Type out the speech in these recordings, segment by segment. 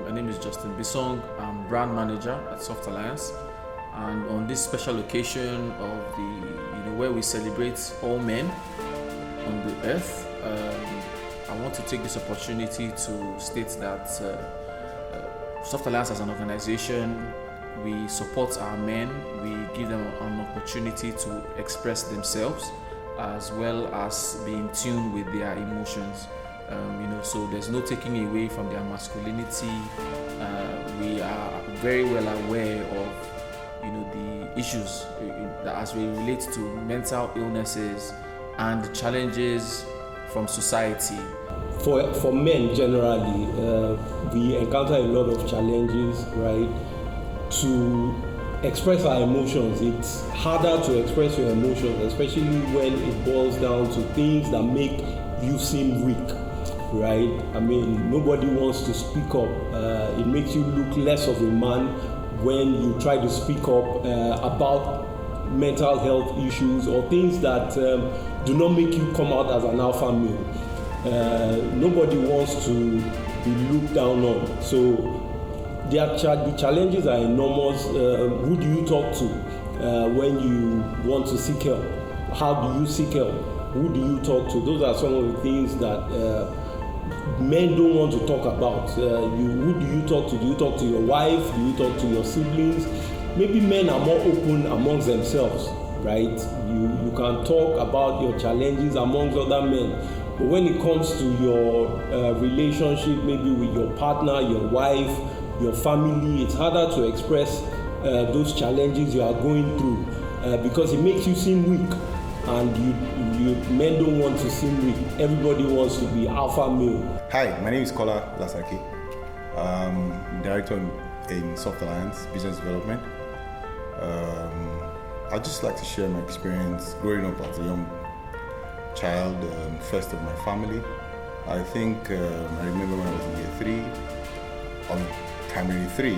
My name is Justin Bisong. I'm brand manager at Soft Alliance, and on this special occasion of where we celebrate all men on the earth, I want to take this opportunity to state that Soft Alliance as an organization, we support our men. We give them an opportunity to express themselves, as well as be in tune with their emotions. So there's no taking away from their masculinity. We are very well aware of the issues that as we relate to mental illnesses and the challenges from society. For men generally, we encounter a lot of challenges, right? To express our emotions, it's harder to express your emotions, especially when it boils down to things that make you seem weak, right? I mean, nobody wants to speak up. It makes you look less of a man when you try to speak up about mental health issues or things that do not make you come out as an alpha male. Nobody wants to be looked down on. So the challenges are enormous. Who do you talk to when you want to seek help? How do you seek help? Who do you talk to? Those are some of the things that men don't want to talk about. Who do you talk to? Do you talk to your wife? Do you talk to your siblings? Maybe men are more open amongst themselves, right? You can talk about your challenges amongst other men. But when it comes to your relationship, maybe with your partner, your wife, your family, it's harder to express those challenges you are going through because it makes you seem weak, and you men don't want to seem weak. Everybody wants to be alpha male. Hi, my name is Kola Lasaki. I'm director in Soft Alliance Business Development. I'd just like to share my experience growing up as a young child, first of my family. I think I remember when I was in year 3, on primary 3,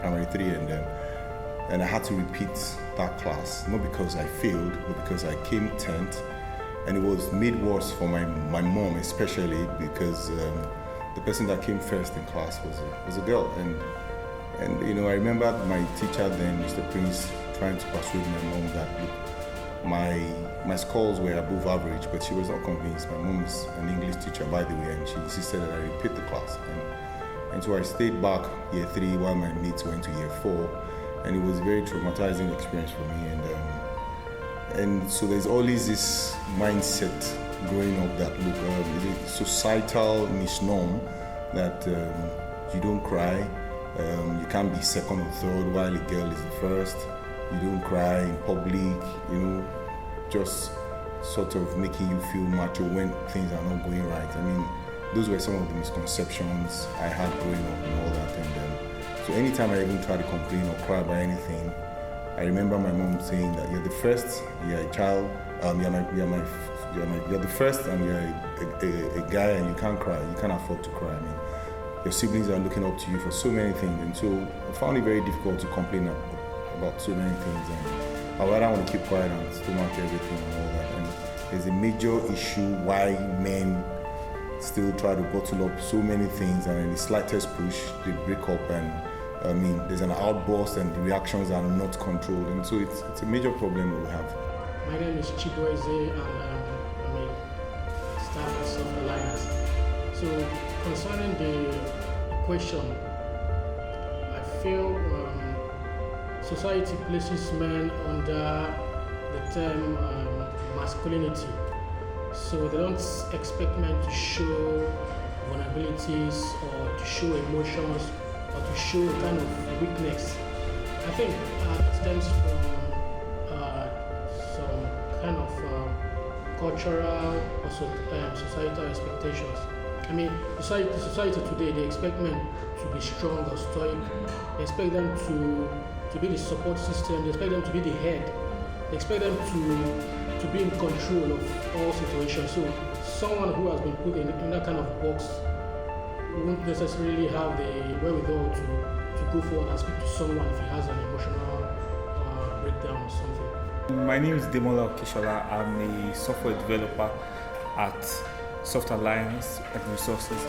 primary 3, and I had to repeat that class, not because I failed, but because I came 10th, and it was made worse for my mom, especially because the person that came first in class was a girl, and I remember my teacher then, Mr. Prince, trying to persuade my mom that my scores were above average, but she was not convinced. My mom is an English teacher, by the way, and she insisted that I repeat the class. And so I stayed back year 3 while my mates went to year 4, and it was a very traumatizing experience for me. And so there's always this mindset growing up that is a societal misnomer that you don't cry, you can't be second or third while a girl is the first. You don't cry in public, just sort of making you feel macho when things are not going right. I mean, those were some of the misconceptions I had growing up and all that. And so anytime I even try to complain or cry about anything, I remember my mom saying that you're the first, you're a child, you're the first, and you're a guy, and you can't cry, you can't afford to cry. I mean, your siblings are looking up to you for so many things, and so I found it very difficult to complain about so many things, and I rather want to keep quiet and stomach everything and all that. And there's a major issue why men still try to bottle up so many things, and in the slightest push they break up, and I mean there's an outburst and the reactions are not controlled, and so it's a major problem that we have. My name is Chiboeze, and I'm a staff at Soft Alliance. So concerning the question, I feel society places men under the term masculinity. So they don't expect men to show vulnerabilities or to show emotions or to show a kind of weakness. I think it stems from some kind of cultural or societal expectations. I mean, society today, they expect men to be strong or stoic. They expect them to be the support system. They expect them to be the head. They expect them to be in control of all situations. So someone who has been put in that kind of box won't necessarily have the wherewithal to go forward and speak to someone if he has an emotional breakdown or something. My name is Demola Okishola. I'm a software developer at Soft Alliance and Resources.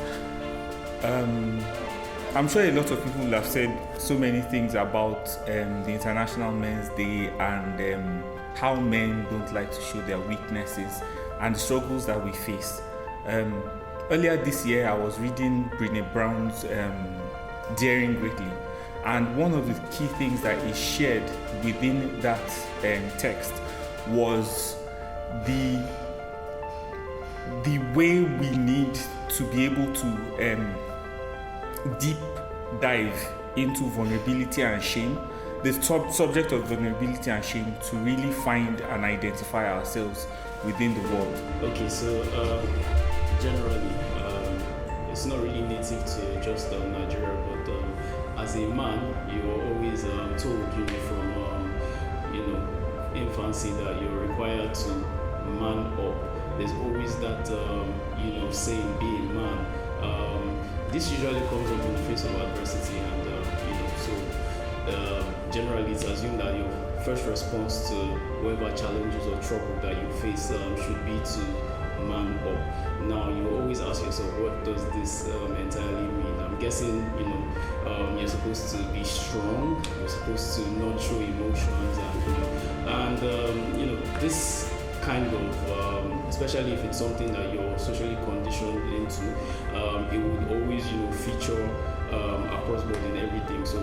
I'm sure a lot of people have said so many things about the International Men's Day and how men don't like to show their weaknesses and the struggles that we face. Earlier this year, I was reading Brené Brown's Daring Greatly, and one of the key things that is shared within that text was the way we need to be able to deep dive into vulnerability and shame, the subject of vulnerability and shame, to really find and identify ourselves within the world. Okay, so generally, it's not really native to just Nigeria, but as a man, you're always told, from infancy that you're required to man up. There's always that saying, be a man. This usually comes up in the face of adversity, and generally it's assumed that your first response to whatever challenges or trouble that you face should be to man up. Now you always ask yourself, what does this entirely mean? I'm guessing you're supposed to be strong, you're supposed to not show emotions, and this kind of, especially if it's something that you're socially conditioned into, it would always feature across board in everything. So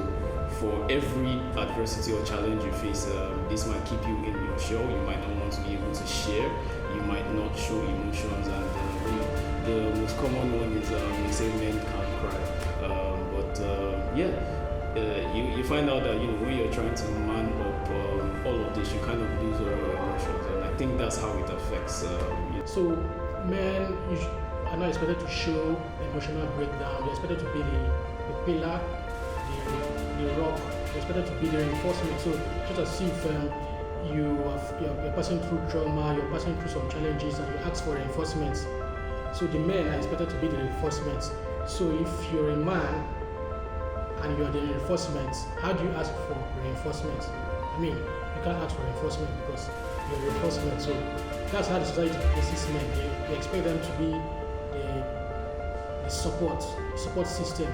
for every adversity or challenge you face, this might keep you in your shell. You might not want to be able to share, you might not show emotions, and the most common one is they say men can't cry, you find out that when you're trying to man up all of this, you kind of lose all your emotions, and I think that's how it affects So men are not expected to show emotional breakdown. They're expected to be the pillar, the rock. They're expected to be the reinforcement. So just as if you're passing through trauma, you're passing through some challenges, and you ask for reinforcement. So the men are expected to be the reinforcement. So if you're a man and you're the reinforcement, how do you ask for reinforcement? I mean, you can't ask for reinforcement because you're reinforcement. So that's how the society places men. They expect them to be the support system,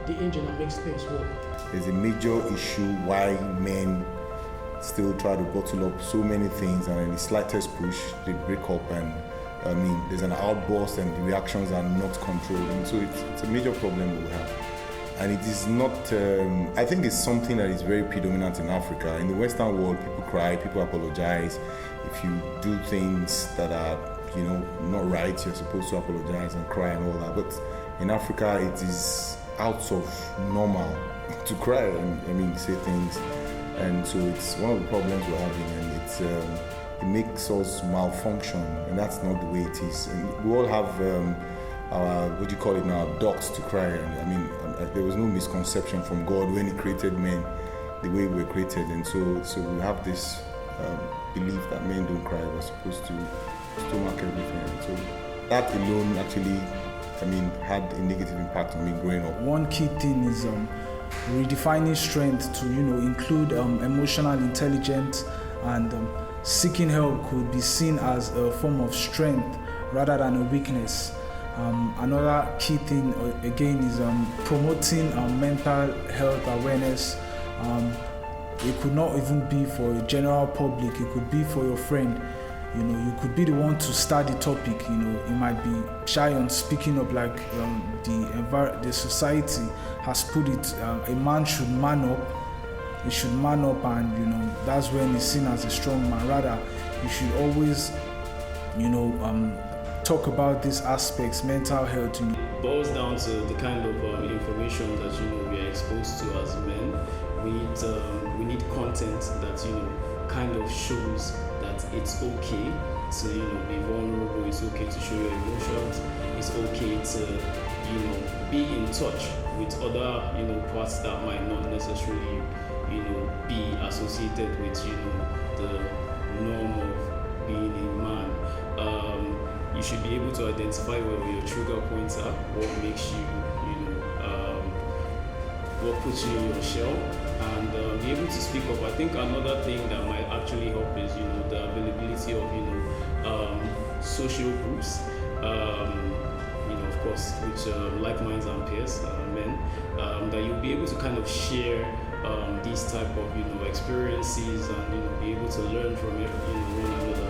the engine that makes things work. There's a major issue why men still try to bottle up so many things, and in the slightest push, they break up, and there's an outburst and the reactions are not controlled. And so it's a major problem that we have. And it is not, I think it's something that is very predominant in Africa. In the Western world, people cry, people apologize. If you do things that are, not right, you're supposed to apologize and cry and all that. But in Africa, it is out of normal to cry and say things. And so it's one of the problems we're having, and it makes us malfunction, and that's not the way it is. And we all have our, ducts to cry. And there was no misconception from God when He created men the way we were created, and so we have this belief that men don't cry. We're supposed to stomach everything. And so that alone actually, had a negative impact on me growing up. One key thing is redefining strength to include emotional intelligence, and seeking help could be seen as a form of strength rather than a weakness. Another key thing again is promoting mental health awareness. It could not even be for a general public, it could be for your friend. You could be the one to start the topic. You might be shy on speaking up, like the society has put it. A man should man up. He should man up, and that's when he's seen as a strong man. Rather, you should always, talk about these aspects, mental health. It boils down to the kind of information that we are exposed to as men. We need content that kind of shows that it's okay to be vulnerable. It's okay to show your emotions. It's okay to be in touch with other parts that might not necessarily be associated with the norm of being a man. You should be able to identify where your trigger points are, what makes you what puts you in your shell, and be able to speak up. I think another thing that might actually help is the availability of social groups. Of course, with like minds and peers, men, that you'll be able to kind of share these type of experiences and be able to learn from one another.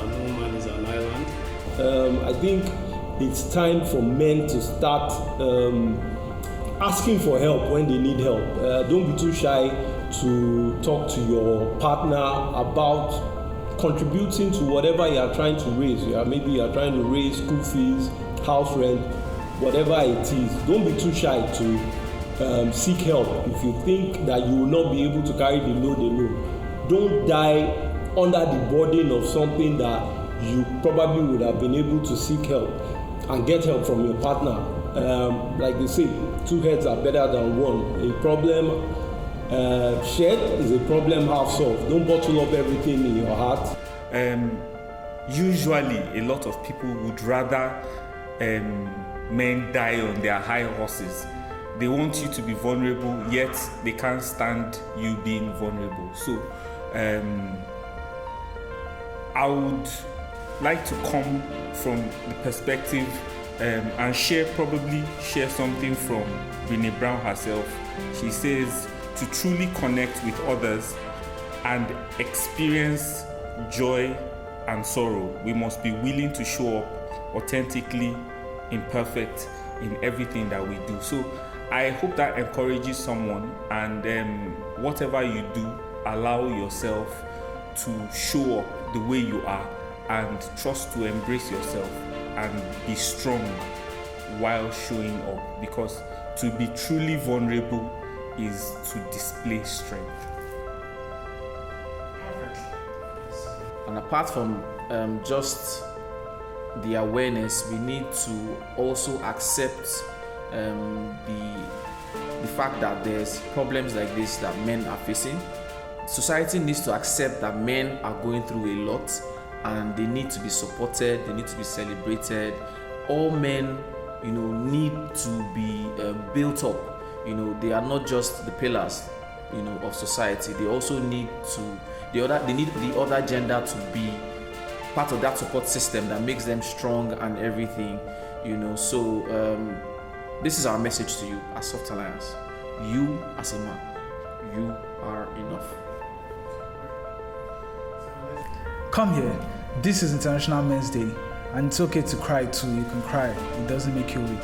No man is an island. I think it's time for men to start asking for help when they need help. Don't be too shy to talk to your partner about contributing to whatever you are trying to raise. Maybe you are trying to raise school fees, house rent, whatever it is. Don't be too shy to seek help. If you think that you will not be able to carry the load alone, don't die under the burden of something that you probably would have been able to seek help and get help from your partner. Like they say, two heads are better than one. A problem shared is a problem half solved. Don't bottle up everything in your heart. Usually, a lot of people would rather men die on their high horses. They want you to be vulnerable, yet they can't stand you being vulnerable. So, I would like to come from the perspective and share something from Brené Brown herself. She says, to truly connect with others and experience joy and sorrow, we must be willing to show up authentically imperfect in everything that we do. So I hope that encourages someone, and whatever you do, allow yourself to show up the way you are and trust to embrace yourself and be strong while showing up, because to be truly vulnerable is to display strength. And apart from just the awareness, we need to also accept the fact that there's problems like this that men are facing. Society needs to accept that men are going through a lot and they need to be supported, they need to be celebrated. All men, need to be built up. They are not just the pillars, of society. They also need they need the other gender to be part of that support system that makes them strong and everything, So this is our message to you as Soft Alliance. You as a man, you are enough. Come here. This is International Men's Day, and it's okay to cry too. You can cry. It doesn't make you weak.